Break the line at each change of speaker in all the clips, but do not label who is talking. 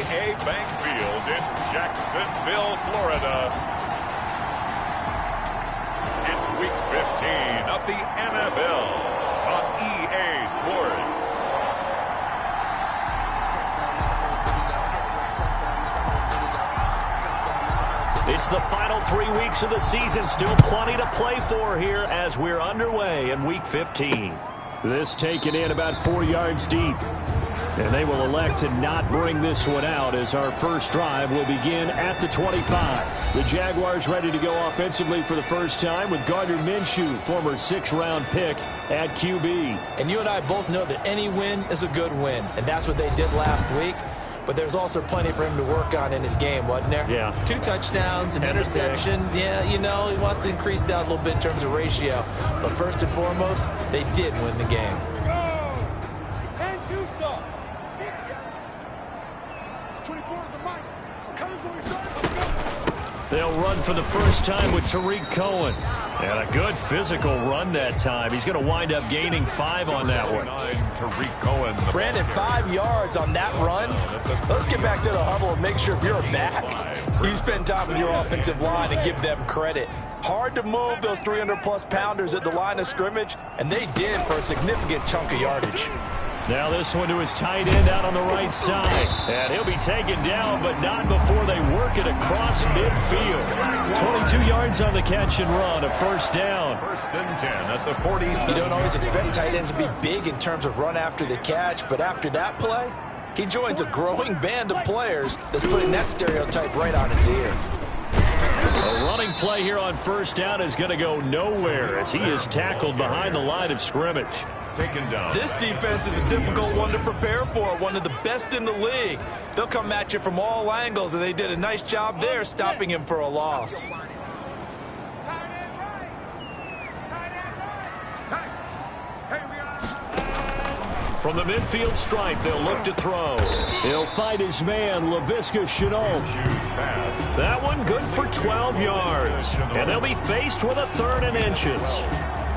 EA Bank Field in Jacksonville, Florida. It's Week 15 of the NFL on EA Sports.
It's the final 3 weeks of the season. Still plenty to play for here as we're underway in Week 15. This taken in about 4 yards deep. And they will elect to not bring this one out as our first drive will begin at the 25. The Jaguars ready to go offensively for the first time with Gardner Minshew, former 6th-round pick at QB.
And you and I both know that any win is a good win, and that's what they did last week. But there's also plenty for him to work on in his game, wasn't there?
Yeah.
2 touchdowns, an interception. Yeah, you know, he wants to increase that a little bit in terms of ratio. But first and foremost, they did win the game.
They'll run for the first time with Tariq Cohen. And a good physical run that time. He's going to wind up gaining 5 on that one.
Tariq Cohen.
Brandon, 5 yards on that run. Let's get back to the huddle and make sure if you're back, you spend time with your offensive line and give them credit. Hard to move those 300-plus pounders at the line of scrimmage, and they did for a significant chunk of yardage.
Now this one to his tight end out on the right side. And he'll be taken down, but not before they work it across midfield. 22 yards on the catch and run, a first down.
1st and 10 at the 47.
You don't always expect tight ends to be big in terms of run after the catch, but after that play, he joins a growing band of players that's putting that stereotype right on its ear.
A running play here on first down is going to go nowhere as he is tackled behind the line of scrimmage.
Taken down.
This defense is a difficult one to prepare for, one of the best in the league. They'll come at you from all angles, and they did a nice job there stopping him for a loss.
From the midfield stripe, they'll look to throw. He'll find his man, Laviska Shenault. That one good for 12 yards. And they'll be faced with a 3rd and inches.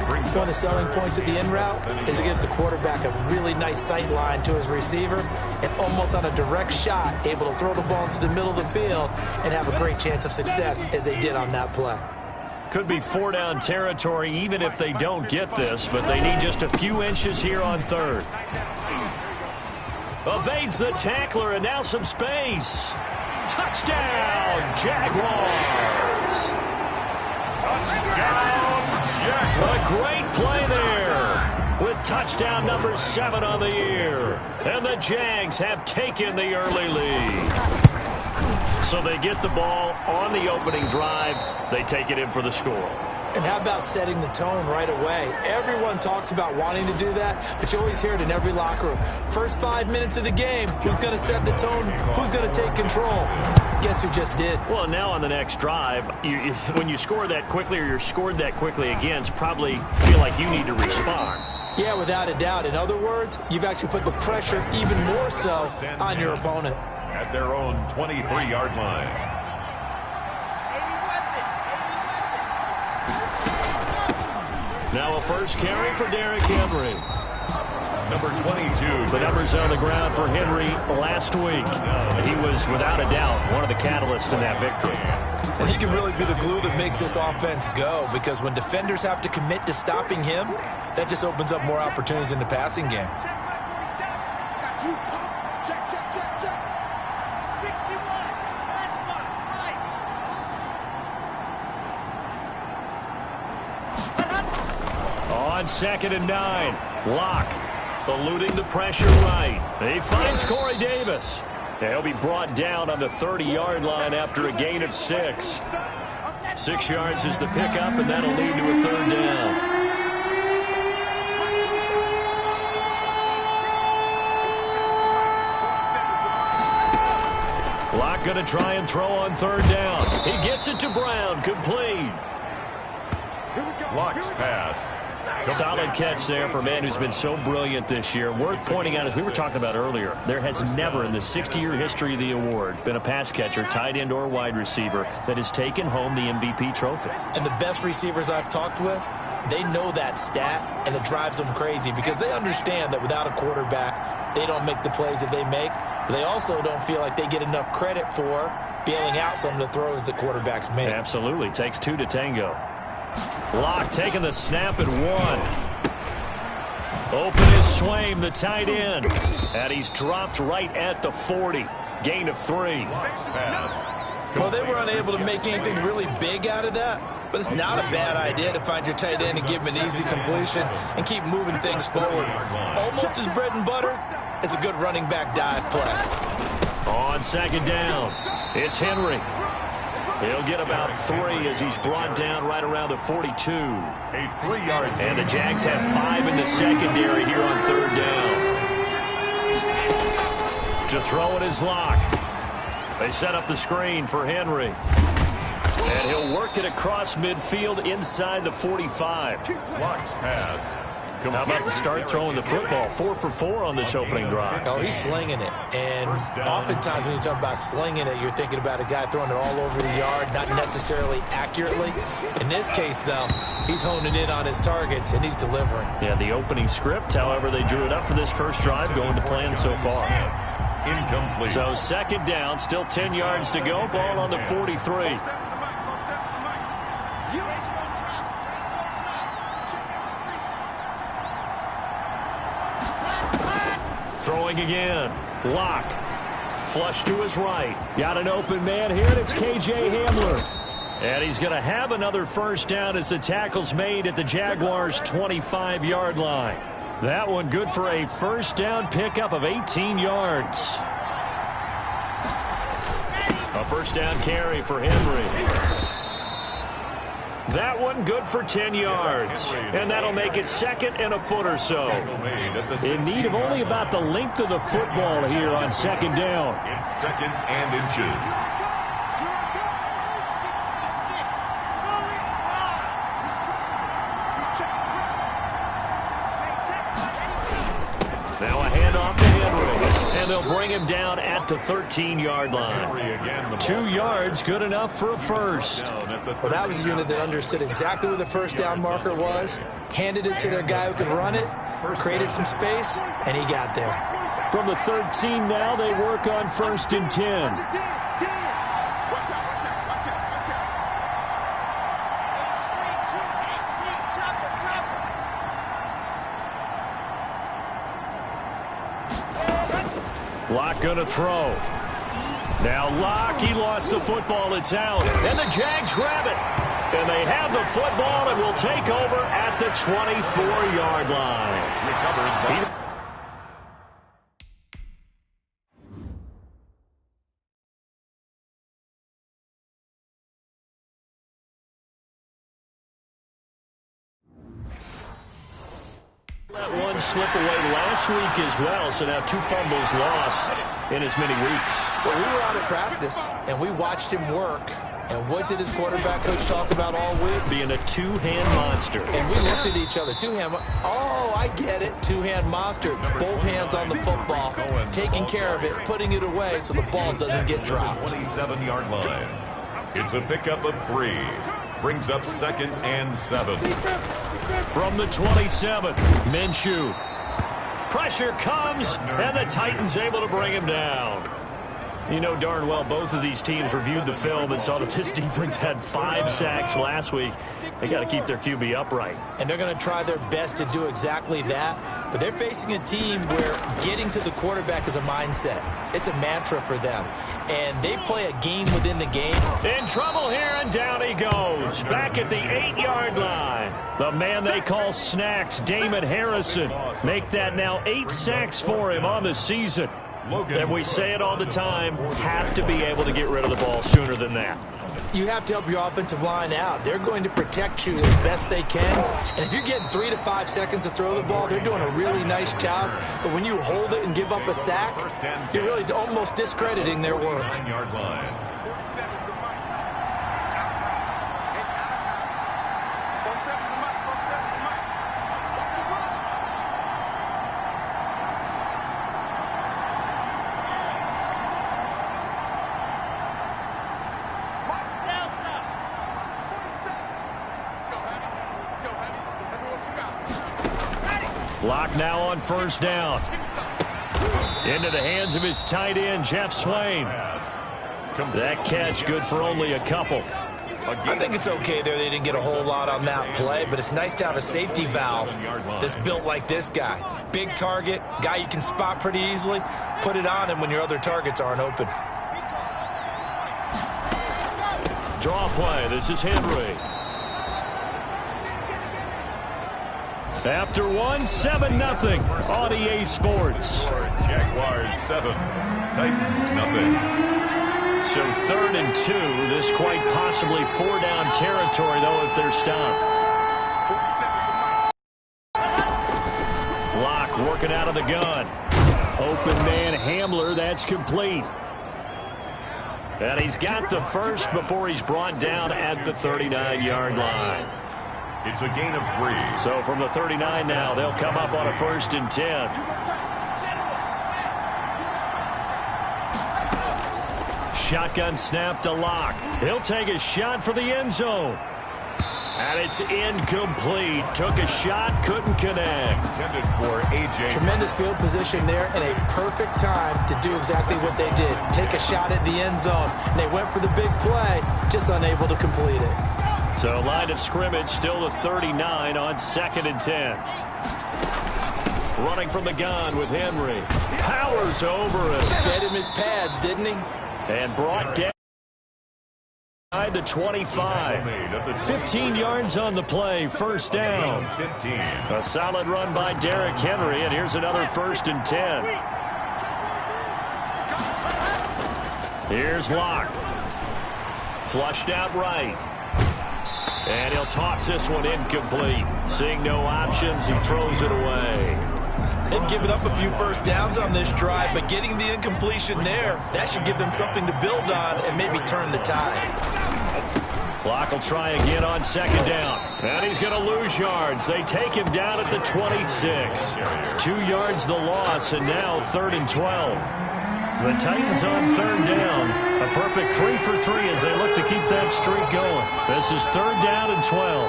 One of the selling points at the end route is it gives the quarterback a really nice sight line to his receiver and almost on a direct shot able to throw the ball into the middle of the field and have a great chance of success as they did on that play.
Could be 4-down territory even if they don't get this, but they need just a few inches here on 3rd. Evades the tackler and now some space. Touchdown, Jaguars!
Touchdown,
A great play there with touchdown number 7 on the year. And the Jags have taken the early lead. So they get the ball on the opening drive. They take it in for the score.
And how about setting the tone right away? Everyone talks about wanting to do that, but you always hear it in every locker room. First 5 minutes of the game, who's going to set the tone? Who's going to take control? Guess who just did?
Well, now on the next drive, when you score that quickly or you're scored that quickly against, probably feel like you need to respond.
Yeah, without a doubt. In other words, you've actually put the pressure even more so on your opponent.
At their own 23-yard line.
Now a first carry for Derrick Henry.
Number 22.
The numbers on the ground for Henry last week. He was, without a doubt, one of the catalysts in that victory.
And he can really be the glue that makes this offense go, because when defenders have to commit to stopping him, that just opens up more opportunities in the passing game.
On 2nd and 9, Locke eluding the pressure right. He finds Corey Davis. He'll be brought down on the 30-yard line after a gain of 6. 6 yards is the pickup, and that'll lead to a 3rd down. Locke going to try and throw on 3rd down. He gets it to Brown, complete.
Locke's pass.
Solid catch there for a man who's been so brilliant this year. Worth pointing out, as we were talking about earlier, there has never in the 60-year history of the award been a pass catcher, tight end or wide receiver that has taken home the MVP trophy.
And the best receivers I've talked with, they know that stat, and it drives them crazy because they understand that without a quarterback, they don't make the plays that they make. They also don't feel like they get enough credit for bailing out some of the throws the quarterbacks make.
Absolutely. Takes two to tango. Locke taking the snap at one. Open is Swaim, the tight end. And he's dropped right at the 40. Gain of 3.
Well, they were unable to make anything really big out of that. But it's not a bad idea to find your tight end and give him an easy completion and keep moving things forward. Almost his bread and butter is a good running back dive play.
On second down, it's Henry. He'll get about 3 as he's brought down right around the 42. And the Jags have 5 in the secondary here on third down. To throw it is Locke. They set up the screen for Henry. And he'll work it across midfield inside the 45.
Locke's pass.
How about the start throwing the football? 4 for 4 on this opening drive.
Oh, he's slinging it. And oftentimes when you talk about slinging it, you're thinking about a guy throwing it all over the yard, not necessarily accurately. In this case, though, he's honing in on his targets, and he's delivering.
Yeah, the opening script, however, they drew it up for this first drive, going to plan so far.
Incomplete.
So second down, still 10 yards to go. Ball on the 43. Throwing again. Locke. Flush to his right. Got an open man here, and it's K.J. Hamler. And he's going to have another first down as the tackle's made at the Jaguars' 25-yard line. That one good for a first down pickup of 18 yards. A first down carry for Henry. That one good for 10 yards. And that'll make it second and a foot or so. In need of only about the length of the football here on second down.
It's second and inches.
Now a handoff to Henry. And they'll bring him down at the 13-yard line. 2 yards, good enough for a first.
Well, that was a unit that understood exactly where the first down marker was, handed it to their guy who could run it, created some space, and he got there.
From the 13 now, they work on first and 10. Locke gonna throw. Now Locke, he lost the football, it's out. And the Jags grab it. And they have the football and will take over at the 24-yard line. Recovered. That one slip away last week as well, so now 2 fumbles lost in as many weeks.
Well, we were out at practice, and we watched him work. And what did his quarterback coach talk about all week?
Being a two-hand monster.
And we looked at each other. Two-hand. Oh, I get it. Two-hand monster. Both hands on the football, taking care of it, putting it away so the ball doesn't get dropped.
27-yard line. It's a pickup of 3. Brings up second and 7.
From the 27, Minshew. Pressure comes, and the Titans able to bring him down. You know darn well both of these teams reviewed the film and saw that this defense had 5 sacks last week. They got to keep their QB upright.
And they're going to try their best to do exactly that. But they're facing a team where getting to the quarterback is a mindset. It's a mantra for them. And they play a game within the game.
In trouble here, and down he goes. Back at the 8-yard line. The man they call Snacks, Damon Harrison. Make that now 8 sacks for him on the season. And we say it all the time, have to be able to get rid of the ball sooner than that.
You have to help your offensive line out. They're going to protect you as best they can. And if you're getting 3 to 5 seconds to throw the ball, they're doing a really nice job. But when you hold it and give up a sack, you're really almost discrediting their work.
9-yard line.
Locke now on first down. Into the hands of his tight end, Jeff Swain. That catch good for only a couple.
I think it's okay there. They didn't get a whole lot on that play, but it's nice to have a safety valve that's built like this guy. Big target, guy you can spot pretty easily. Put it on him when your other targets aren't open.
Draw play. This is Henry. After 7-0 on EA Sports.
Jaguars 7, Titans nothing.
So 3rd and 2. This quite possibly 4-down territory, though, if they're stopped. Locke working out of the gun. Open man Hamler. That's complete. And he's got the first before he's brought down at the 39-yard line.
It's a gain of 3.
So from the 39 now, they'll come up on a 1st and 10. Shotgun snap to Locke. He'll take a shot for the end zone. And it's incomplete. Took a shot, couldn't connect.
Intended for A.J.
Tremendous field position there and a perfect time to do exactly what they did. Take a shot at the end zone. And they went for the big play, just unable to complete it.
So line of scrimmage still the 39 on 2nd and 10. Running from the gun with Henry. Powers over it.
Fed him his pads, didn't he?
And brought down by the 25. 15 yards on the play. 1st down. A solid run by Derrick Henry. And here's another 1st and 10. Here's Locke. Flushed out right. And he'll toss this one incomplete. Seeing no options, he throws it away.
They've given up a few 1st downs on this drive, but getting the incompletion there, that should give them something to build on and maybe turn the tide.
Locke will try again on 2nd down. And he's going to lose yards. They take him down at the 26. 2 yards the loss, and now 3rd and 12. The Titans on 3rd down. A perfect 3 for 3 as they look to keep that streak going. This is 3rd down and 12.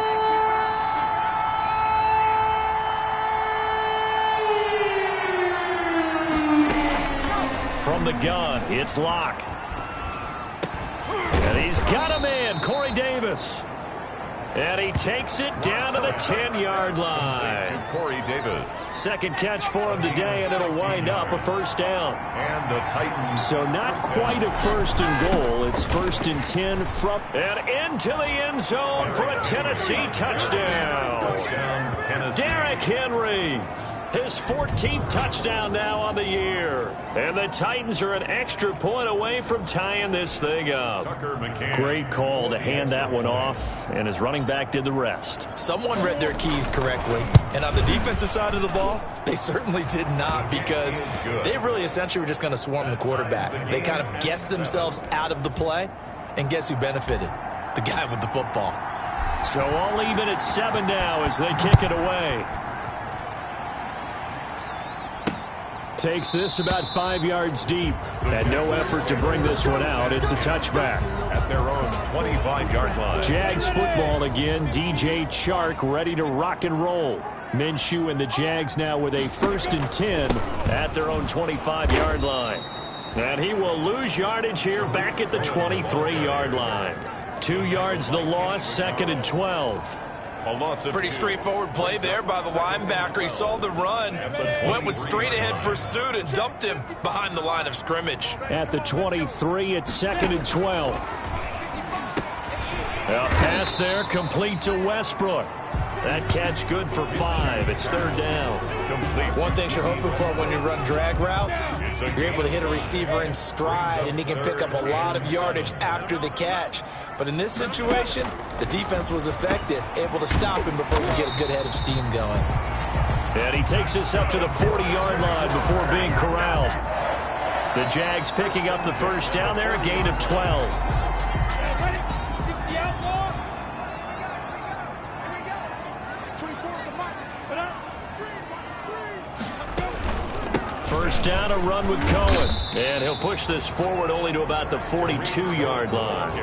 From the gun, it's Locke. And he's got a man, Corey Davis. And he takes it down to the 10-yard line.
To Corey Davis.
2nd catch for him today, and it'll wind up a 1st down.
And the Titans.
So not quite a 1st and goal. It's 1st and 10 from and into the end zone for a Tennessee touchdown.
Tennessee.
Derrick Henry. His 14th touchdown now on the year. And the Titans are an extra point away from tying this thing up. Great call to hand that one off, and his running back did the rest.
Someone read their keys correctly. And on the defensive side of the ball, they certainly did not, because they really essentially were just going to swarm the quarterback. They kind of guessed themselves out of the play, and guess who benefited? The guy with the football.
So all even at 7 now as they kick it away. Takes this about 5 yards deep. And no effort to bring this one out. It's a touchback.
At their own 25-yard line.
Jags football again. DJ Chark ready to rock and roll. Minshew and the Jags now with a 1st and 10 at their own 25-yard line. And he will lose yardage here back at the 23-yard line. 2 yards the loss, 2nd and 12.
Pretty straightforward play there by the linebacker. He saw the run, went with straight-ahead pursuit, and dumped him behind the line of scrimmage.
At the 23, it's 2nd and 12. A pass there, complete to Westbrook. That catch good for 5. It's 3rd down.
One thing you're hoping for when you run drag routes, you're able to hit a receiver in stride, and he can pick up a lot of yardage after the catch. But in this situation, the defense was effective, able to stop him before we get a good head of steam going.
And he takes us up to the 40-yard line before being corralled. The Jags picking up the 1st down there, a gain of 12. First down, a run with Cohen. And he'll push this forward only to about the 42-yard line.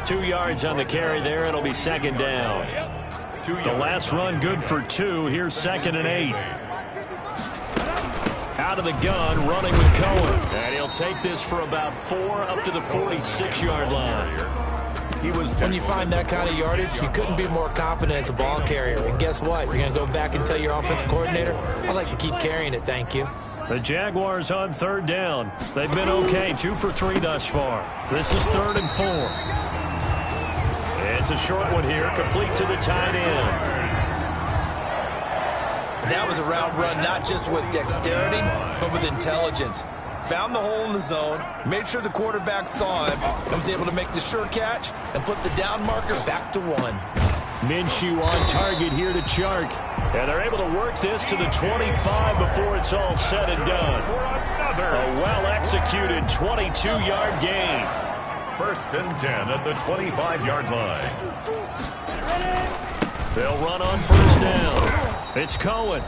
2 yards on the carry there. It'll be 2nd down. The last run good for 2. Here's 2nd and 8. Out of the gun, running with Cohen. And he'll take this for about 4 up to the 46-yard line.
When you find that kind of yardage, you couldn't be more confident as a ball carrier. And guess what? You're going to go back and tell your offensive coordinator, I'd like to keep carrying it, thank you.
The Jaguars on 3rd down. They've been okay, 2 for 3 thus far. This is 3rd and 4. It's a short one here, complete to the tight end.
That was a route run not just with dexterity, but with intelligence. Found the hole in the zone, made sure the quarterback saw him, and was able to make the sure catch and flip the down marker back to 1.
Minshew on target here to Chark. And they're able to work this to the 25 before it's all said and done. A well-executed 22-yard gain.
1st and 10 at the 25-yard line.
They'll run on 1st down. It's Cohen.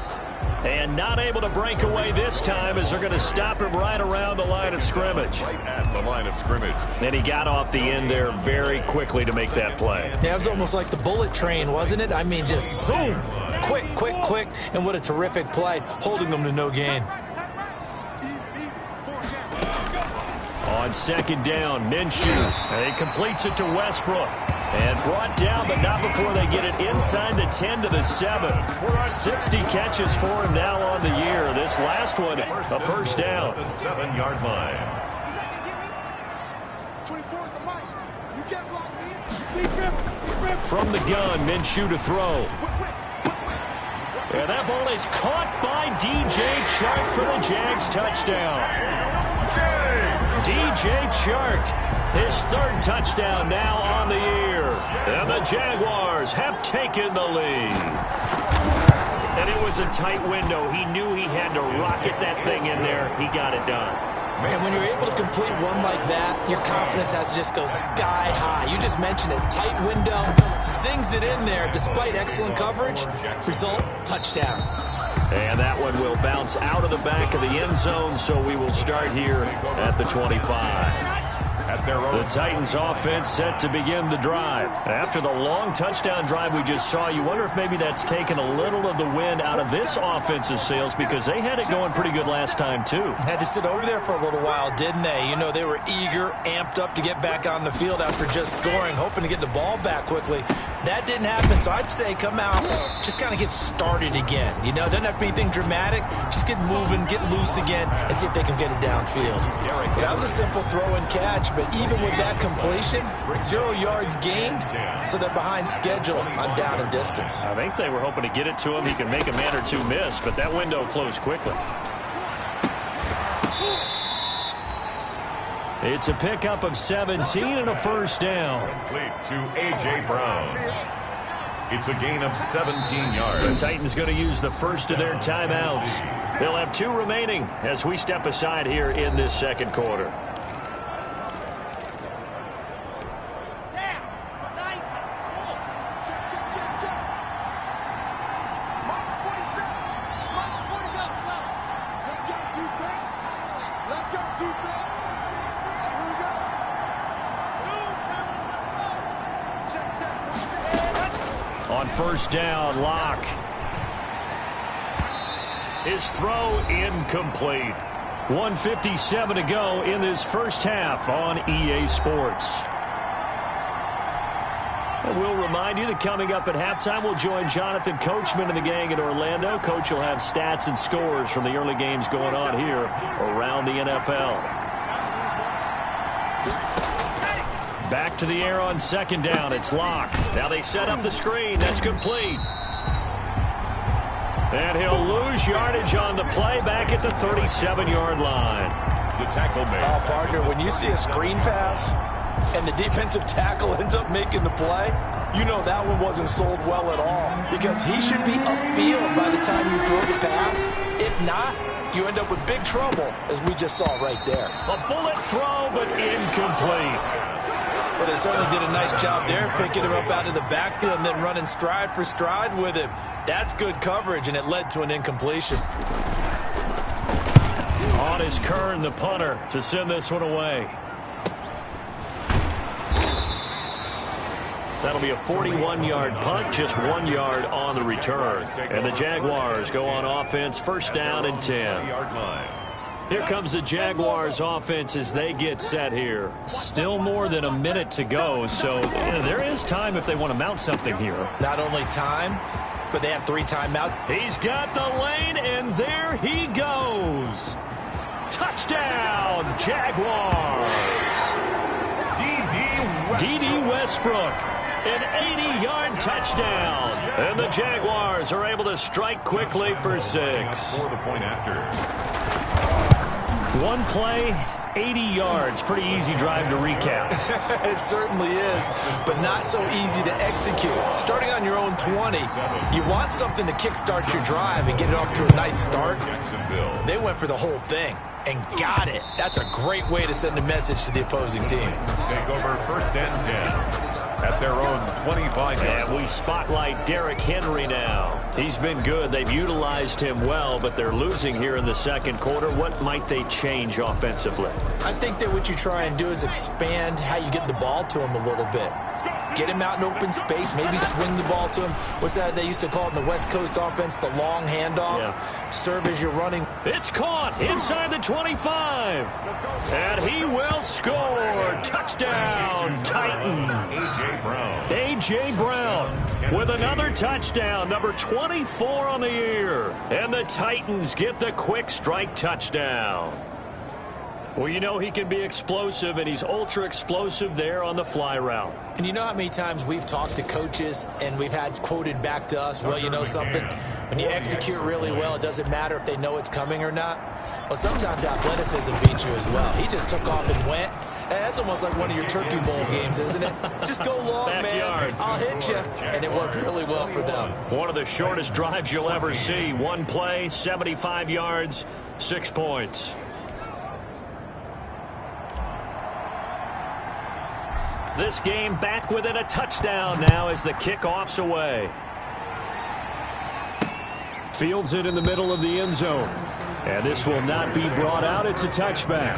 And not able to break away this time as they're going to stop him right around the line of scrimmage.
Right at the line of scrimmage.
And he got off the end there very quickly to make that play.
Yeah, it was almost like the bullet train, wasn't it? I mean, just zoom. Quick, quick, quick. And what a terrific play, holding them to no gain.
On 2nd down, Minshew. And he completes it to Westbrook. And brought down, but not before they get it inside the 10 to the 7. 60 catches for him now on the year. This last one, a 1st down.
The 7-yard line.
24 is the mic. You can't block me.
From the gun, Minshew to throw. And that ball is caught by DJ Chark for the Jags touchdown. DJ Chark, his 3rd touchdown now on the year. And the Jaguars have taken the lead. And it was a tight window. He knew he had to rocket that thing in there. He got it done.
And when you're able to complete one like that, your confidence has to just go sky high. You just mentioned it. Tight window, zings it in there despite excellent coverage. Result, touchdown.
And that one will bounce out of the back of the end zone, so we will start here at the 25. The Titans offense set to begin the drive. After the long touchdown drive we just saw, you wonder if maybe that's taken a little of the wind out of this offensive sails, because they had it going pretty good last time too.
Had to sit over there for a little while, didn't they? You know, they were eager, amped up to get back on the field after just scoring, hoping to get the ball back quickly. That didn't happen, so I'd say come out, just kind of get started again. You know, doesn't have to be anything dramatic. Just get moving, get loose again, and see if they can get it downfield. That was a simple throw and catch, but even with that completion, 0 yards gained, so they're behind schedule on down and distance.
I think they were hoping to get it to him. He can make a man or two miss, but that window closed quickly. It's a pickup of 17 and a 1st down.
Complete to A.J. Brown. It's a gain of 17 yards.
The Titans going to use the first of their timeouts. They'll have 2 remaining as we step aside here in this 2nd quarter. On 1st down, Locke. His throw incomplete. 1:57 to go in this first half on EA Sports. And we'll remind you that coming up at halftime, we'll join Jonathan Coachman and the gang in Orlando. Coach will have stats and scores from the early games going on here around the NFL. Back to the air on 2nd down. It's Locke. Now they set up the screen. That's complete. And he'll lose yardage on the play back at the 37-yard line.
The tackle made.
Oh, partner, when you see a screen pass and the defensive tackle ends up making the play, you know that one wasn't sold well at all, because he should be upfield by the time you throw the pass. If not, you end up with big trouble, as we just saw right there.
A bullet throw, but incomplete.
Well, they certainly did a nice job there, picking him up out of the backfield and then running stride for stride with him. That's good coverage, and it led to an incompletion.
On is Kern, the punter, to send this one away. That'll be a 41-yard punt, just 1 yard on the return. And the Jaguars go on offense, first down and 10. Here comes the Jaguars offense as they get set here. Still more than a minute to go, so there is time if they want to mount something here.
Not only time, but they have 3 timeouts.
He's got the lane, and there he goes. Touchdown, Jaguars. D.D. Westbrook, an 80-yard touchdown. And the Jaguars are able to strike quickly for 6.
For the point after.
One play, 80 yards. Pretty easy drive to recap.
It certainly is, but not so easy to execute. Starting on your own 20, you want something to kickstart your drive and get it off to a nice start. They went for the whole thing and got it. That's a great way to send a message to the opposing team.
Take over first and 10. At their own 25.
And we spotlight Derrick Henry now. He's been good. They've utilized him well, but they're losing here in the second quarter. What might they change offensively?
I think that what you try and do is expand how you get the ball to him a little bit. Get him out in open space, maybe swing the ball to him. What's that they used to call it in the West Coast offense, the long handoff? Yeah. Serve as you're running.
It's caught inside the 25. And he will score. Touchdown, Titans. A.J. Brown with another touchdown, number 24 on the year. And the Titans get the quick strike touchdown. Well, you know he can be explosive, and he's ultra-explosive there on the fly route.
And you know how many times we've talked to coaches and we've had quoted back to us, well, you know something? When you execute really well, it doesn't matter if they know it's coming or not. Well, sometimes athleticism beats you as well. He just took off and went. That's almost like one of your Turkey Bowl games, isn't it? Just go long,
Backyard.
man. I'll hit you. And it worked really well for them.
One of the shortest drives you'll ever see. One play, 75 yards, 6 points. This game back within a touchdown now as the kickoff's away. Fields it in the middle of the end zone. And this will not be brought out. It's a touchback.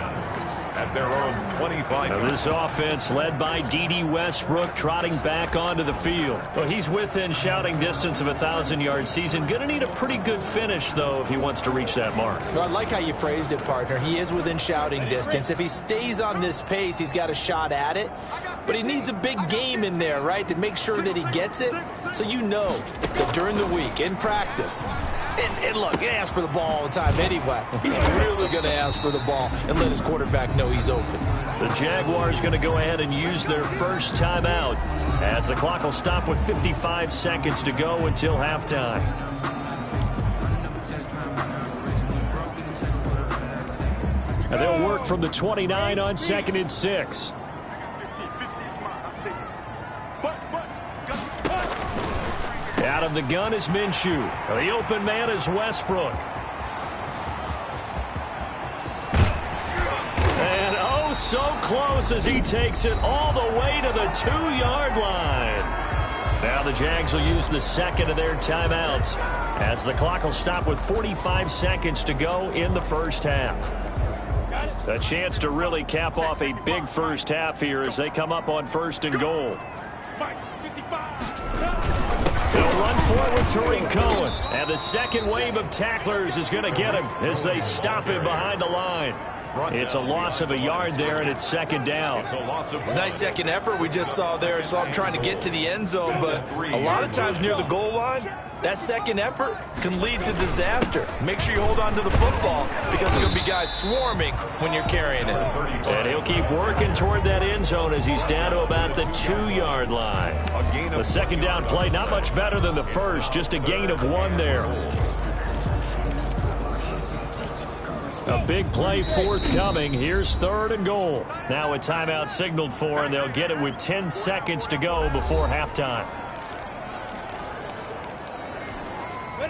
At their own 25.
Now this offense led by D.D. Westbrook trotting back onto the field. Well, he's within shouting distance of a 1,000-yard season. Going to need a pretty good finish, though, if he wants to reach that mark.
Well, I like how you phrased it, partner. He is within shouting distance. If he stays on this pace, he's got a shot at it. But he needs a big game in there, right, to make sure that he gets it. So you know that during the week, in practice, and look, he asks for the ball all the time anyway. He's really going to ask for the ball and let his quarterback know he's open.
The Jaguars going to go ahead and use their first timeout as the clock will stop with 55 seconds to go until halftime. And they'll work from the 29 on 2nd and 6. Out of the gun is Minshew. The open man is Westbrook. And oh, so close as he takes it all the way to the 2-yard line. Now the Jags will use the second of their timeouts as the clock will stop with 45 seconds to go in the first half. A chance to really cap off a big first half here as they come up on 1st and goal. They'll run forward with Tariq Cohen. And the second wave of tacklers is going to get him as they stop him behind the line. It's a loss of a yard there, and it's 2nd down.
It's a nice second effort we just saw there. So I'm trying to get to the end zone, but a lot of times near the goal line, that second effort can lead to disaster. Make sure you hold on to the football because there's going to be guys swarming when you're carrying it.
And he'll keep working toward that end zone as he's down to about the 2-yard line. The second down play, not much better than the first, just a gain of 1 there. A big play forthcoming. Here's 3rd and goal. Now a timeout signaled for, and they'll get it with 10 seconds to go before halftime.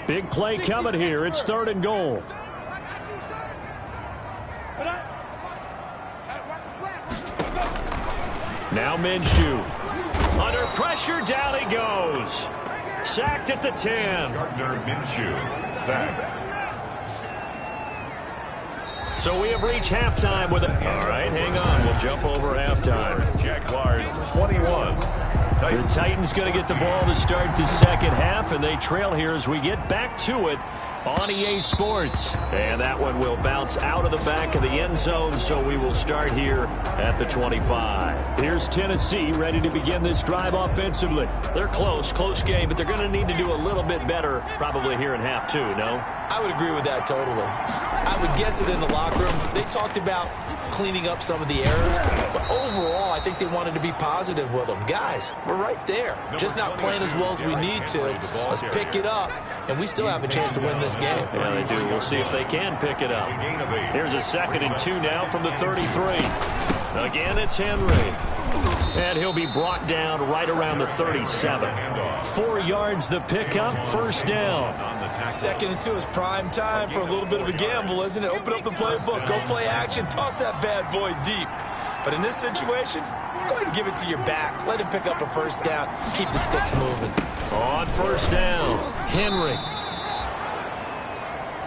Big play coming here. It's 3rd and goal. Now Minshew. Under pressure, down he goes. Sacked at the 10.
Gardner Minshew sacked.
So we have reached halftime with a... All right, hang on. We'll jump over halftime.
Jaguars 21.
The Titans going to get the ball to start the second half, and they trail here as we get back to it on EA Sports. And that one will bounce out of the back of the end zone, so we will start here at the 25. Here's Tennessee ready to begin this drive offensively. They're close game, but they're going to need to do a little bit better probably here in half two, no?
I would agree with that totally. I would guess it in the locker room. They talked about cleaning up some of the errors, but overall, I think they wanted to be positive with them. Guys, we're right there. Just not playing as well as we need to. Let's pick it up, and we still have a chance to win this game.
Yeah, they do. We'll see if they can pick it up. Here's a 2nd and 2 now from the 33. Again, it's Henry. And he'll be brought down right around the 37. 4 yards the pickup, first down.
2nd and 2 is prime time for a little bit of a gamble, isn't it? Open up the playbook, go play action, toss that bad boy deep. But in this situation, go ahead and give it to your back. Let him pick up a first down. Keep the sticks moving.
On first down, Henry.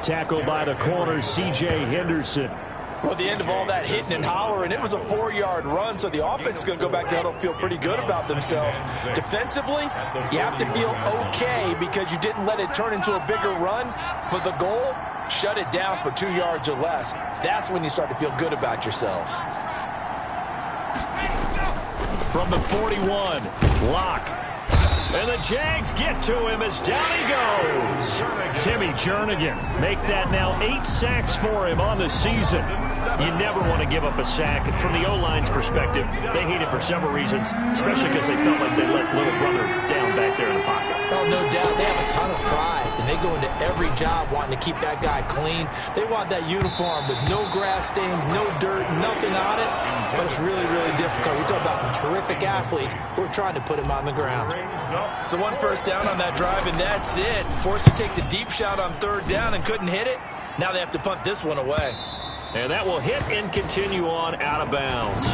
Tackled by the corner, C.J. Henderson.
Well, at the end of all that hitting and hollering, it was a 4-yard run, so the offense is going to go back there and feel pretty good about themselves. Defensively, you have to feel okay because you didn't let it turn into a bigger run, but the goal, shut it down for 2 yards or less. That's when you start to feel good about yourselves.
From the 41, Locke. And the Jags get to him as down he goes. Timmy Jernigan make that now 8 sacks for him on the season. You never want to give up a sack. From the O-line's perspective, they hate it for several reasons, especially because they felt like they let little brother down back there in the pocket.
Oh, no doubt. They have a ton of pride, and they go into every job wanting to keep that guy clean. They want that uniform with no grass stains, no dirt, nothing on it, but it's really, really difficult. You're talking about some terrific athletes who are trying to put him on the ground. So 1 first down on that drive, and that's it. Forced to take the deep shot on 3rd down and couldn't hit it. Now they have to punt this one away.
And that will hit and continue on out of bounds.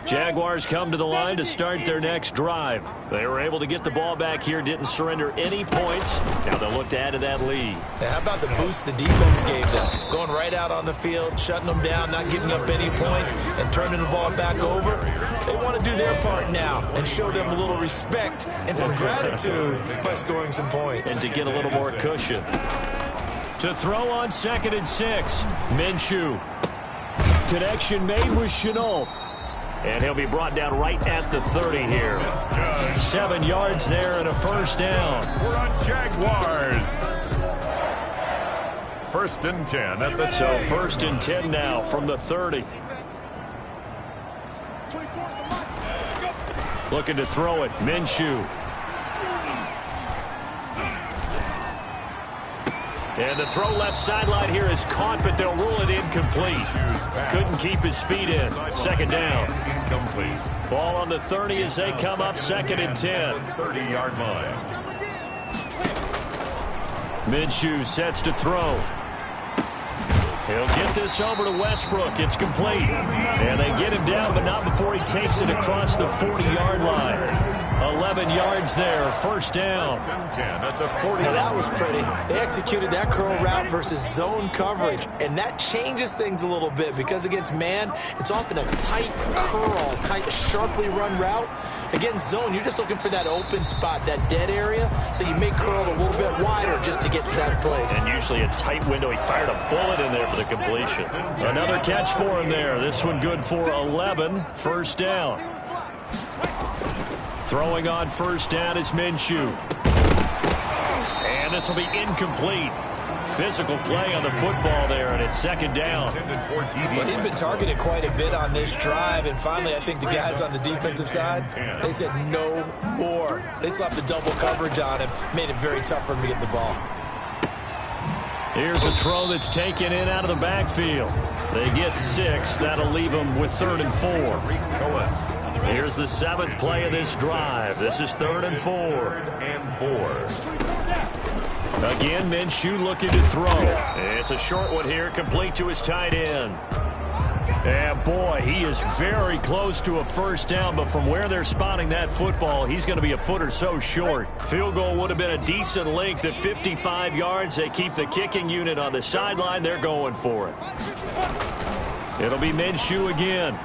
Jaguars come to the line to start their next drive. They were able to get the ball back here, didn't surrender any points. Now they'll look to add to that lead.
Yeah, how about the boost the defense gave them? Going right out on the field, shutting them down, not giving up any points, and turning the ball back over. They want to do their part now and show them a little respect and some gratitude by scoring some points.
And to get a little more cushion. To throw on 2nd and 6, Minshew. Connection made with Chenault. And he'll be brought down right at the 30 here. 7 yards there and a first down.
We're on Jaguars. 1st and 10.
So 1st and 10 now from the 30. Looking to throw it, Minshew. And the throw left sideline here is caught, but they'll rule it incomplete. Couldn't keep his feet in. 2nd down.
Incomplete.
Ball on the 30 as they come up 2nd and 10.
30-yard line.
Minshew sets to throw. He'll get this over to Westbrook. It's complete. And they get him down, but not before he takes it across the 40-yard line. 11 yards there, first down.
Now that was pretty. They executed that curl route versus zone coverage, and that changes things a little bit because against man, it's often a tight curl, tight, sharply run route. Against zone, you're just looking for that open spot, that dead area, so you may curl it a little bit wider just to get to that place.
And usually a tight window. He fired a bullet in there for the completion. Another catch for him there. This one good for 11, first down. Throwing on first down is Minshew. And this will be incomplete. Physical play on the football there, and it's 2nd down.
Well, he's been targeted quite a bit on this drive, and finally I think the guys on the defensive side, they said no more. They slapped the double coverage on him, made it very tough for him to get the ball.
Here's a throw that's taken in out of the backfield. They get 6. That'll leave them with 3rd and 4. Here's the 7th play of this drive. This is 3rd and 4. Again, Minshew looking to throw. It's a short one here, complete to his tight end. And boy, he is very close to a first down, but from where they're spotting that football, he's going to be a foot or so short. Field goal would have been a decent length at 55 yards. They keep the kicking unit on the sideline. They're going for it. It'll be Minshew again.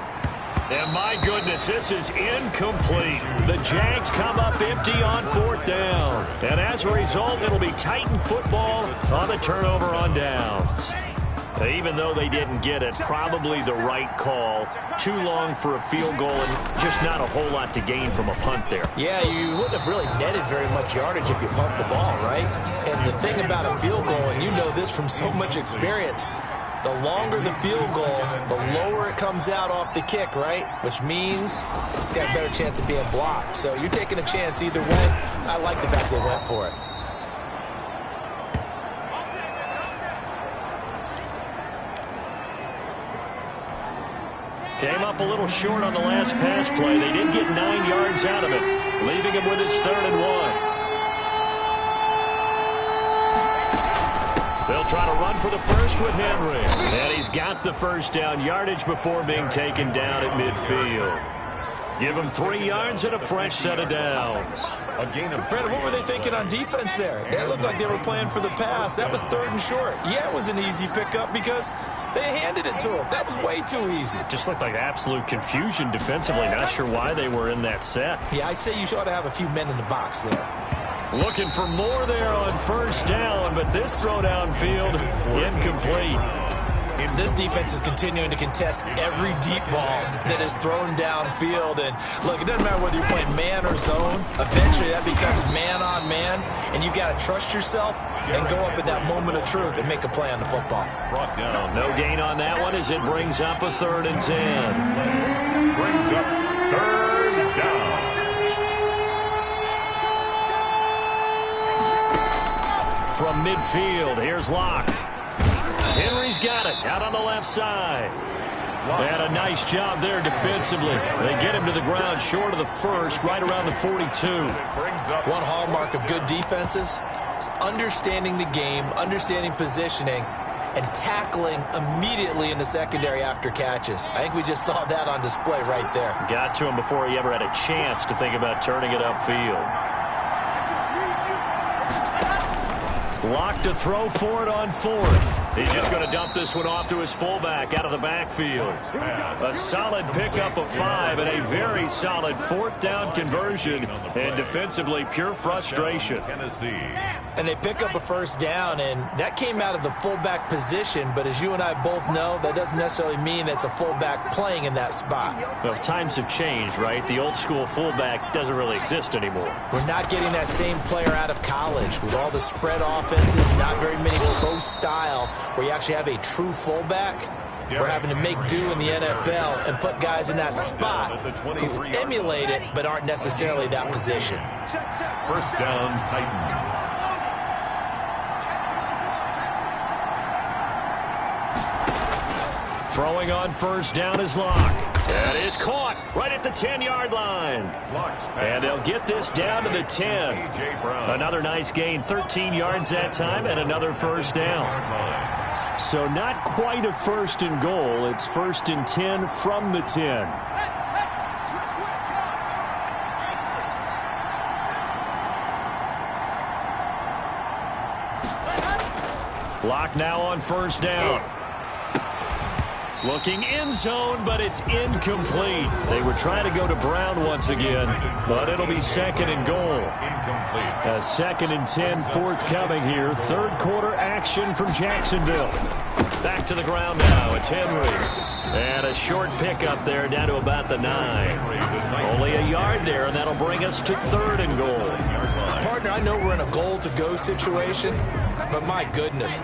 And my goodness, this is incomplete. The Jags come up empty on fourth down. And as a result, it'll be Titan football on the turnover on downs. Even though they didn't get it, probably the right call. Too long for a field goal and just not a whole lot to gain from a punt there.
Yeah, you wouldn't have really netted very much yardage if you pumped the ball, right? And the thing about a field goal, and you know this from so much experience, the longer the field goal, the lower it comes out off the kick, right? Which means it's got a better chance of being blocked. So you're taking a chance either way. I like the fact they went for it.
Came up a little short on the last pass play. They did get 9 yards out of it, leaving him with his 3rd and 1. They'll try to run for the first with Henry. And he's got the first down yardage before being taken down at midfield. Give him 3 yards and a fresh set of downs.
Brandon, what were they thinking on defense there? They looked like they were playing for the pass. That was 3rd and short. Yeah, it was an easy pickup because they handed it to him. That was way too easy.
Just looked like absolute confusion defensively. Not sure why they were in that set.
Yeah, I'd say you ought to have a few men in the box there.
Looking for more there on first down, but this throw downfield, incomplete.
This defense is continuing to contest every deep ball that is thrown downfield. And, look, it doesn't matter whether you're playing man or zone. Eventually, that becomes man on man, and you got to trust yourself and go up at that moment of truth and make a play on the football.
No gain on that one as it brings up a 3rd and 10.
Brings up 3rd down.
From midfield, here's Locke. Henry's got it out on the left side. And a nice job there defensively. They get him to the ground short of the first, right around the 42.
One hallmark of good defenses is understanding the game, understanding positioning, and tackling immediately in the secondary after catches. I think we just saw that on display right there.
Got to him before he ever had a chance to think about turning it upfield. Locked to throw for it on 4th. He's just going to dump this one off to his fullback out of the backfield. A solid pickup of 5 and a very solid 4th down conversion. And defensively, pure frustration.
And they pick up a first down, and that came out of the fullback position. But as you and I both know, that doesn't necessarily mean it's a fullback playing in that spot.
Well, times have changed, right? The old school fullback doesn't really exist anymore.
We're not getting that same player out of college with all the spread offenses, not very many pro style, where you actually have a true fullback. We're having to make do in the NFL and put guys in that spot who emulate it but aren't necessarily that position.
First down, Titans.
Throwing on first down is Locke. That is caught right at the 10-yard line. And they'll get this down to the 10. Another nice gain, 13 yards that time, and another first down. So not quite a 1st and goal. It's 1st and 10 from the 10. Locke now on first down. Looking end zone, but it's incomplete. They were trying to go to Brown once again, but it'll be 2nd and goal. A 2nd and 10 forthcoming here. 3rd quarter action from Jacksonville. Back to the ground now. It's Henry. And a short pickup there down to about the 9. Only a yard there, and that'll bring us to 3rd and goal.
Partner, I know we're in a goal-to-go situation, but my goodness.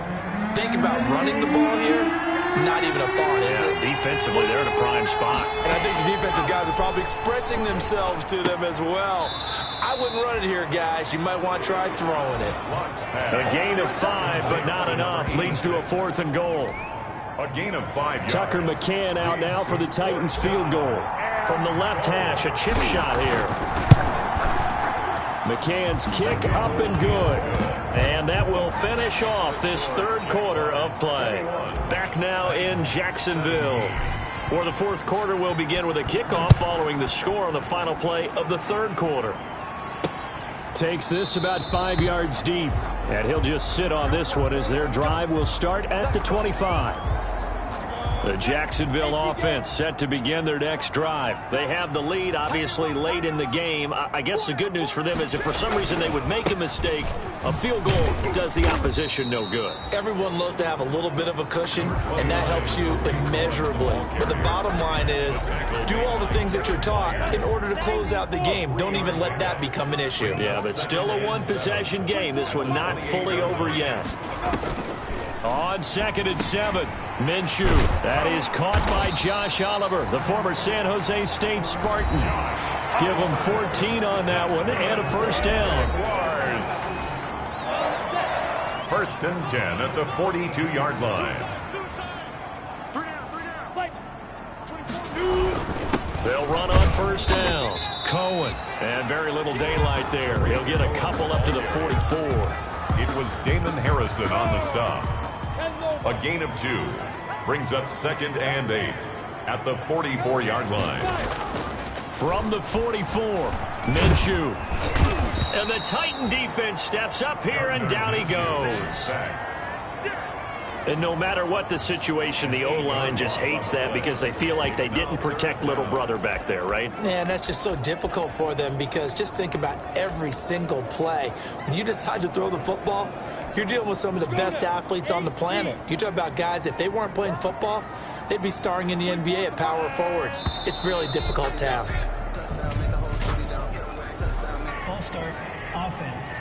Think about running the ball here. Not even a thought, is it?
Defensively, they're in a prime spot.
And I think the defensive guys are probably expressing themselves to them as well. I wouldn't run it here, guys. You might want to try throwing it.
A gain of 5, but not enough. Leads to a 4th and goal.
A gain of 5 yards.
Tucker McCann out now for the Titans field goal. From the left hash, a chip shot here. McCann's kick up and good. And that will finish off this 3rd quarter of play. Back now in Jacksonville. Well, the fourth quarter will begin with a kickoff following the score on the final play of the third quarter. Takes this about 5 yards deep, and he'll just sit on this one as their drive will start at the 25. The Jacksonville offense set to begin their next drive. They have the lead, obviously, late in the game. I guess the good news for them is if for some reason they would make a mistake, a field goal does the opposition no good.
Everyone loves to have a little bit of a cushion, and that helps you immeasurably. But the bottom line is do all the things that you're taught in order to close out the game. Don't even let that become an issue.
Yeah, but still a one-possession game. This one not fully over yet. On 2nd and 7, Minshew. That is caught by Josh Oliver, the former San Jose State Spartan. Give him 14 on that one and a first down.
1st and 10 at the 42-yard line.
They'll run on first down. Cohen. And very little daylight there. He'll get a couple up to the 44.
It was Damon Harrison on the stop. A gain of 2. Brings up 2nd and 8 at the 44-yard line.
From the 44, Minshew. And the Titan defense steps up here, and down he goes. And no matter what the situation, the O-line just hates that because they feel like they didn't protect little brother back there, right?
Man, that's just so difficult for them because just think about every single play. When you decide to throw the football, you're dealing with some of the best athletes on the planet. You talk about guys, if they weren't playing football, they'd be starring in the NBA at power forward. It's a really difficult task.
False start, offense.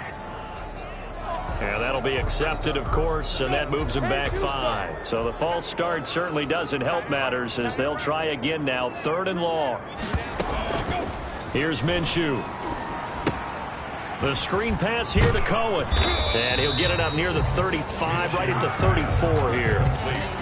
And that'll be accepted, of course, and that moves them back 5. So the false start certainly doesn't help matters as they'll try again now, 3rd and long. Here's Minshew. The screen pass here to Cohen. And he'll get it up near the 35, right at the 34 here.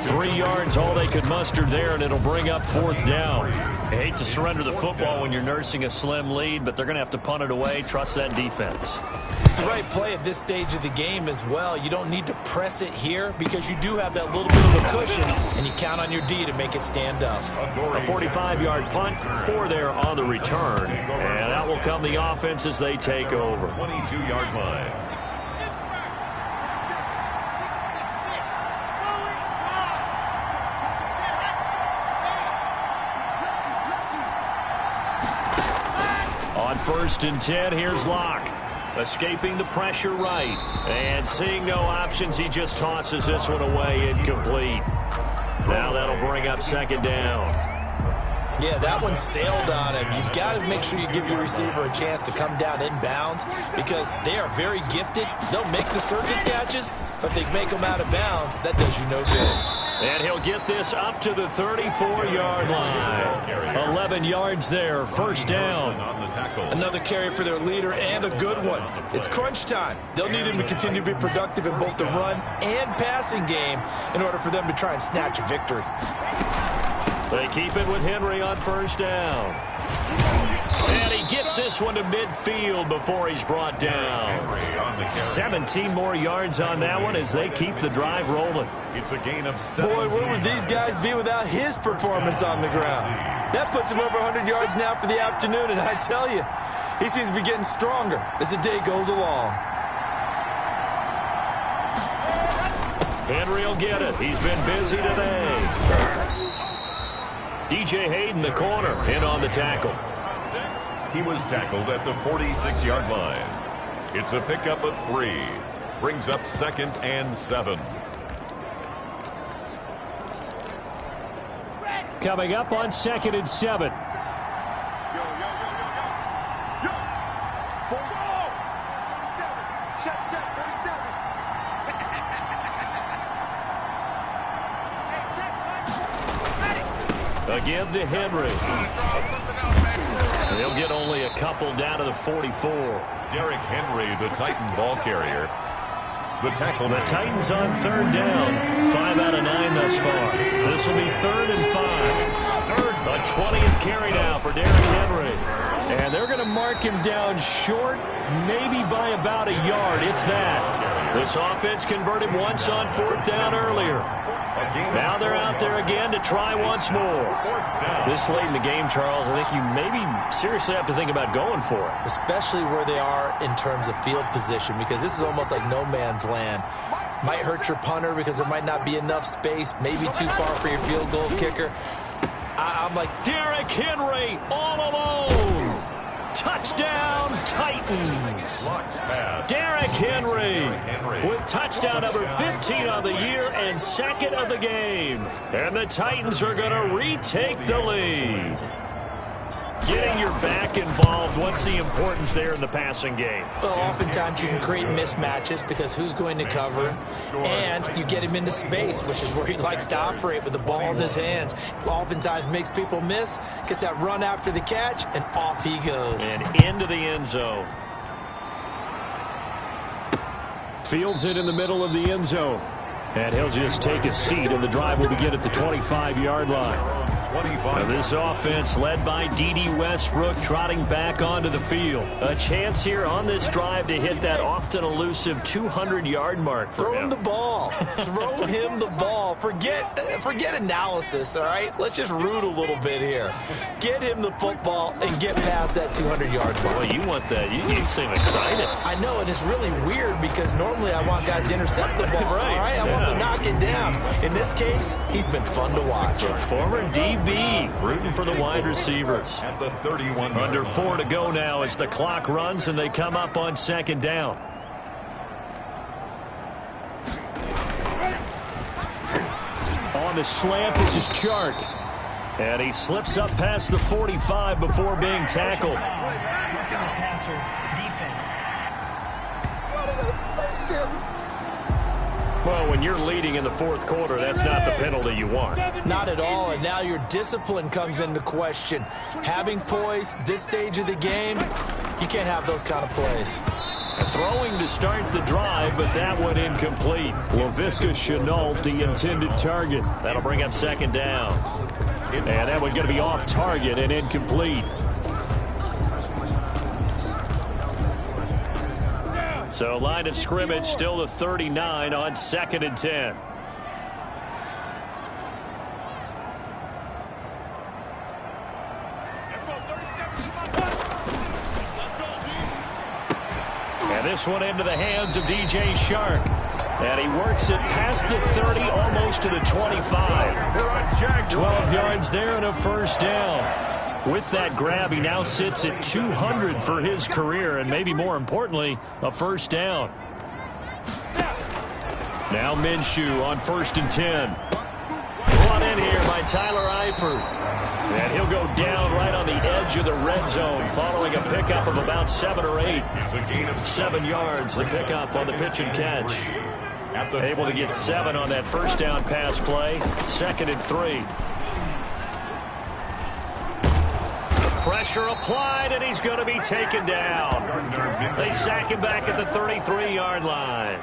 3 yards, all they could muster there, and it'll bring up 4th down. I hate to surrender the football when you're nursing a slim lead, but they're going to have to punt it away. Trust that defense.
It's the right play at this stage of the game as well. You don't need to press it here because you do have that little bit of a cushion, and you count on your D to make it stand up.
A 45-yard punt, 4 there on the return. And that will come the offense as they take over.
22-yard line.
On 1st and 10, here's Locke. Escaping the pressure right. And seeing no options, he just tosses this one away incomplete. Now that'll bring up 2nd down.
Yeah, that one sailed on him. You've got to make sure you give your receiver a chance to come down inbounds because they are very gifted. They'll make the circus catches, but they make them out of bounds. That does you no good.
And he'll get this up to the 34-yard line. 11 yards there, 1st down.
Another carry for their leader and a good one. It's crunch time. They'll need him to continue to be productive in both the run and passing game in order for them to try and snatch a victory.
They keep it with Henry on 1st down. And he gets this one to midfield before he's brought down. 17 more yards on that one as they keep the drive rolling.
It's a gain of 7.
Boy, where would these guys be without his performance on the ground? That puts him over 100 yards now for the afternoon, and I tell you, he seems to be getting stronger as the day goes along.
Henry will get it. He's been busy today. DJ Hayden, the corner, in on the tackle.
He was tackled at the 46-yard line. It's a pickup of 3. Brings up 2nd and 7.
Coming up on 2nd and 7. Again to Henry. They'll get only a couple down to the 44.
Derrick Henry, the Titan ball carrier. The tackle.
The Titans on 3rd down. 5 out of 9 thus far. This will be 3rd and 5. A 20th carry now for Derrick Henry. And they're going to mark him down short, maybe by about a yard, if that. This offense converted once on 4th down earlier. Now they're out there again to try once more. This late in the game, Charles, I think you maybe seriously have to think about going for it.
Especially where they are in terms of field position, because this is almost like no man's land. Might hurt your punter because there might not be enough space, maybe too far for your field goal kicker. I'm like,
Derrick Henry all alone. Touchdown, Titans. Derrick Henry with touchdown number 15 on the year and 2nd of the game. And the Titans are going to retake the lead. Getting your back involved, what's the importance there in the passing game?
Well, oftentimes you can create mismatches because who's going to cover, and you get him into space, which is where he likes to operate with the ball in his hands. Oftentimes makes people miss, gets that run after the catch, and off he goes.
And into the end zone. Fields it in the middle of the end zone. And he'll just take a seat, and the drive will begin at the 25-yard line. Now this offense led by D.D. Westbrook trotting back onto the field. A chance here on this drive to hit that often elusive 200-yard mark for him.
Throw him the ball. Throw him the ball. Forget analysis, all right? Let's just root a little bit here. Get him the football and get past that 200-yard mark.
Well, you want that. You seem excited.
I know, and it's really weird because normally I want guys to intercept the ball,
right,
all right? I want them to knock it down. In this case, he's been fun to watch.
Former DB rooting for the wide receivers.
At the 31.
Under 4 to go now as the clock runs and they come up on 2nd down. On the slant, this is Chark. And he slips up past the 45 before being tackled.
Passer, defense.
Well, when you're leading in the 4th quarter, that's not the penalty you want.
Not at all, and now your discipline comes into question. Having poise this stage of the game, you can't have those kind of plays.
Throwing to start the drive, but that one incomplete. Laviska Shenault, the intended target. That'll bring up 2nd down. And that one's going to be off target and incomplete. So line of scrimmage still the 39 on 2nd and 10. And this one into the hands of DJ Chark. And he works it past the 30, almost to the 25. 12 yards there and a 1st down. With that grab, he now sits at 200 for his career, and maybe more importantly, a 1st down. Now Minshew on 1st and 10. Brought in here by Tyler Eifert. And he'll go down right on the edge of the red zone following a pickup of about 7 or 8. 7 yards, the pickup on the pitch and catch. Able to get 7 on that 1st down pass play. 2nd and 3. Pressure applied, and he's going to be taken down. They sack him back at the 33-yard line.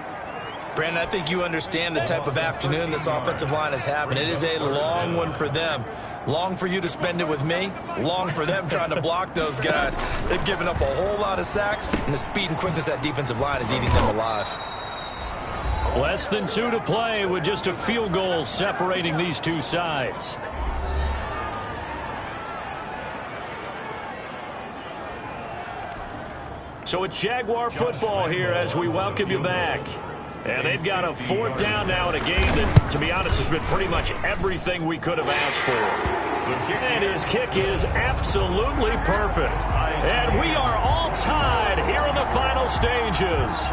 Brandon, I think you understand the type of afternoon this offensive line is having. It is a long one for them. Long for you to spend it with me. Long for them trying to block those guys. They've given up a whole lot of sacks, and the speed and quickness of that defensive line is eating them alive.
Less than 2 to play with just a field goal separating these two sides. So it's Jaguar football here as we welcome you back. And they've got a 4th down now in a game that, to be honest, has been pretty much everything we could have asked for. And his kick is absolutely perfect. And we are all tied here in the final stages.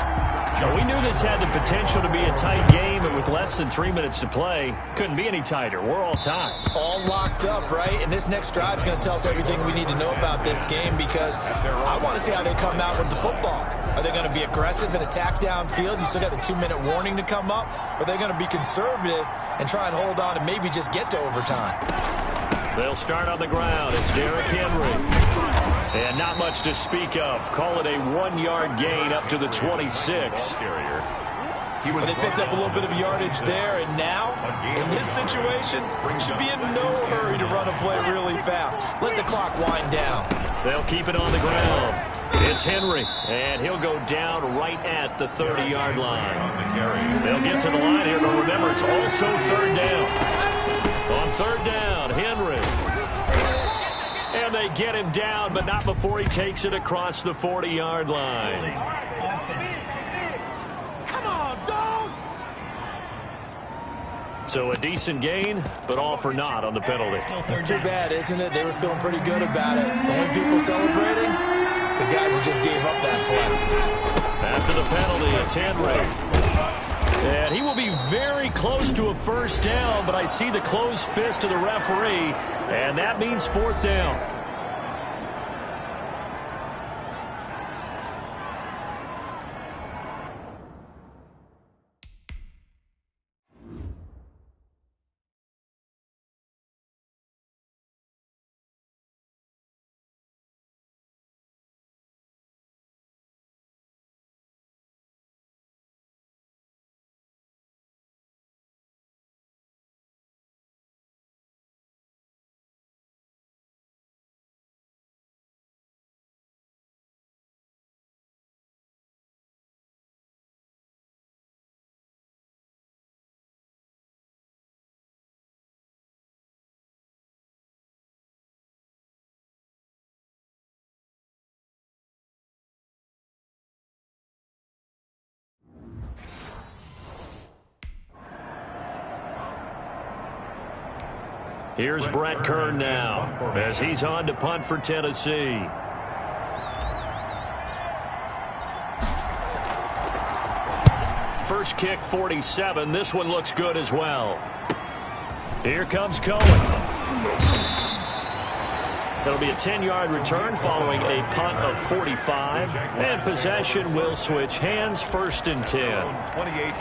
Now, we knew this had the potential to be a tight game, and with less than 3 minutes to play, couldn't be any tighter. We're all tied.
All locked up, right? And this next drive is going to tell us everything we need to know about this game, because I want to see how they come out with the football. Are they going to be aggressive and attack downfield? You still got the 2-minute warning to come up? Or are they going to be conservative and try and hold on and maybe just get to overtime?
They'll start on the ground. It's Derrick Henry. And not much to speak of. Call it a 1-yard gain up to the 26.
They picked up a little bit of yardage there, and now, in this situation, should be in no hurry to run a play really fast. Let the clock wind down.
They'll keep it on the ground. It's Henry, and he'll go down right at the 30-yard line. They'll get to the line here, but remember, it's also third down. On third down, Henry. And they get him down, but not before he takes it across the 40-yard line.
Offense.
Come on, dog!
So a decent gain, but all for naught on the penalty.
It's too bad, isn't it? They were feeling pretty good about it. The only people celebrating, the guys who just gave up that play.
After the penalty, it's Henry. And he will be very close to a first down, but I see the closed fist of the referee, and that means fourth down. Here's Brett Kern now as he's on to punt for Tennessee. First kick, 47. This one looks good as well. Here comes Cohen. It'll be a 10-yard return following a punt of 45. And possession will switch hands, first and 10.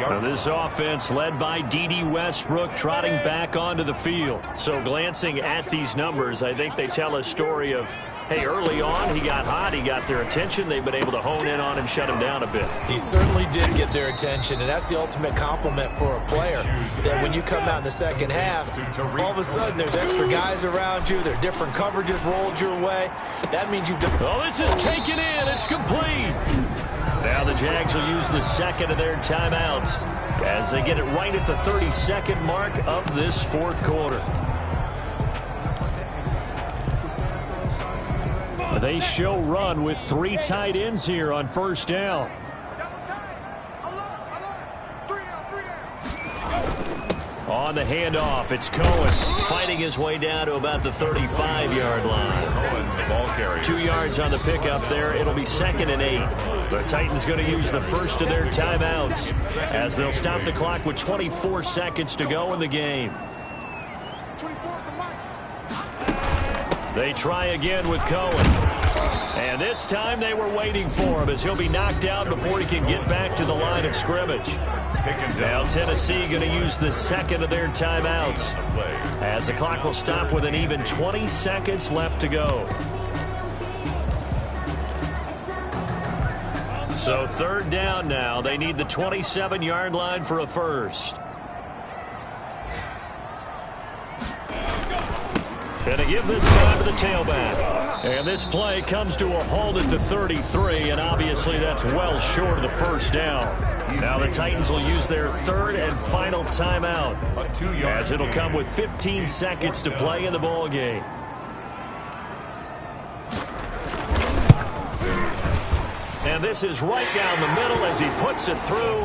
Now this offense led by D.D. Westbrook trotting back onto the field. So glancing at these numbers, I think they tell a story of, hey, early on he got hot, he got their attention. They've been able to hone in on him, shut him down a bit.
He certainly did get their attention, and that's the ultimate compliment for a player, that when you come out in the second half, all of a sudden there's extra guys around you, there are different coverages rolled your way. That means you've done...
Oh, this is taken in. It's complete. Now the Jags will use the second of their timeouts as they get it right at the 32nd mark of this fourth quarter. They show run with 3 tight ends here on first down. On the handoff, it's Cohen fighting his way down to about the 35-yard line.
The ball carrier.
2 yards on the pickup there. It'll be second and 8. The Titans going to use the first of their timeouts as they'll stop the clock with 24 seconds to go in the game. They try again with Cohen. And this time they were waiting for him as he'll be knocked out before he can get back to the line of scrimmage. Now Tennessee going to use the second of their timeouts as the clock will stop with an even 20 seconds left to go. So third down now. They need the 27-yard line for a first. Going to give this time to the tailback. And this play comes to a halt at the 33, and obviously that's well short of the first down. Now the Titans will use their third and final timeout as it'll come with 15 seconds to play in the ball game. And this is right down the middle as he puts it through.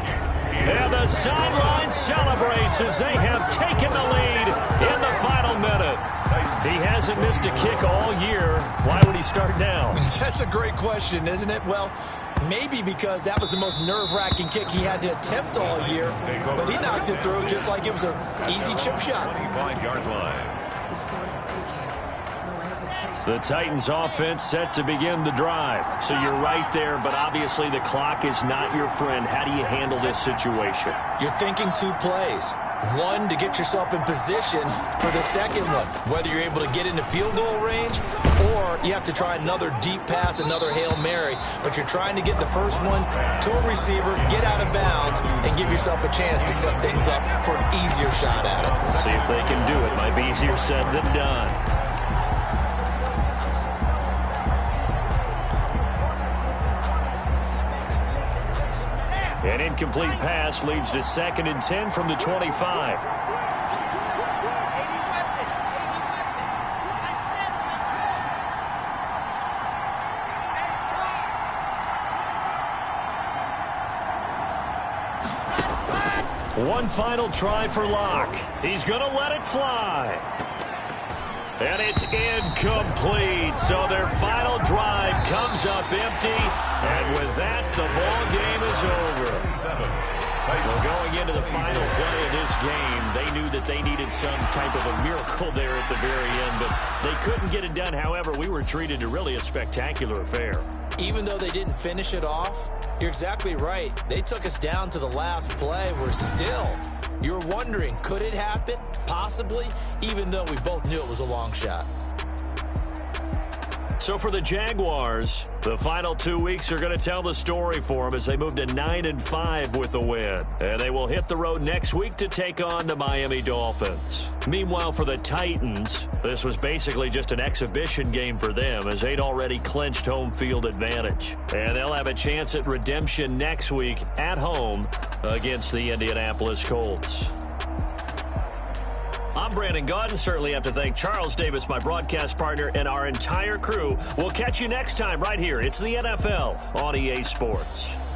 And the sideline celebrates as they have taken the lead in the final minute. He hasn't missed a kick all year. Why would he start now?
That's a great question, isn't it? Well, maybe because that was the most nerve-wracking kick he had to attempt all year. But he knocked it through just like it was an easy chip shot.
25-yard line.
The Titans offense set to begin the drive. So you're right there, but obviously the clock is not your friend. How do you handle this situation?
You're thinking 2 plays. One, to get yourself in position for the second one, whether you're able to get into field goal range or you have to try another deep pass, another Hail Mary. But you're trying to get the first one to a receiver, get out of bounds, and give yourself a chance to set things up for an easier shot at it.
See if they can do it. Might be easier said than done. An incomplete pass leads to 2nd and 10 from the 25. One final try for Locke. He's going to let it fly. And it's incomplete. So their final drive comes up empty. And with that, the ball game is over. Well, going into the final play of this game, they knew that they needed some type of a miracle there at the very end, but they couldn't get it done. However, we were treated to really a spectacular affair.
Even though they didn't finish it off, you're exactly right. They took us down to the last play. You're wondering, could it happen? Possibly, even though we both knew it was a long shot.
So for the Jaguars, the final 2 weeks are going to tell the story for them as they move to 9-5 with the win. And they will hit the road next week to take on the Miami Dolphins. Meanwhile, for the Titans, this was basically just an exhibition game for them as they'd already clinched home field advantage. And they'll have a chance at redemption next week at home against the Indianapolis Colts. I'm Brandon Gaudin. Certainly have to thank Charles Davis, my broadcast partner, and our entire crew. We'll catch you next time right here. It's the NFL on EA Sports.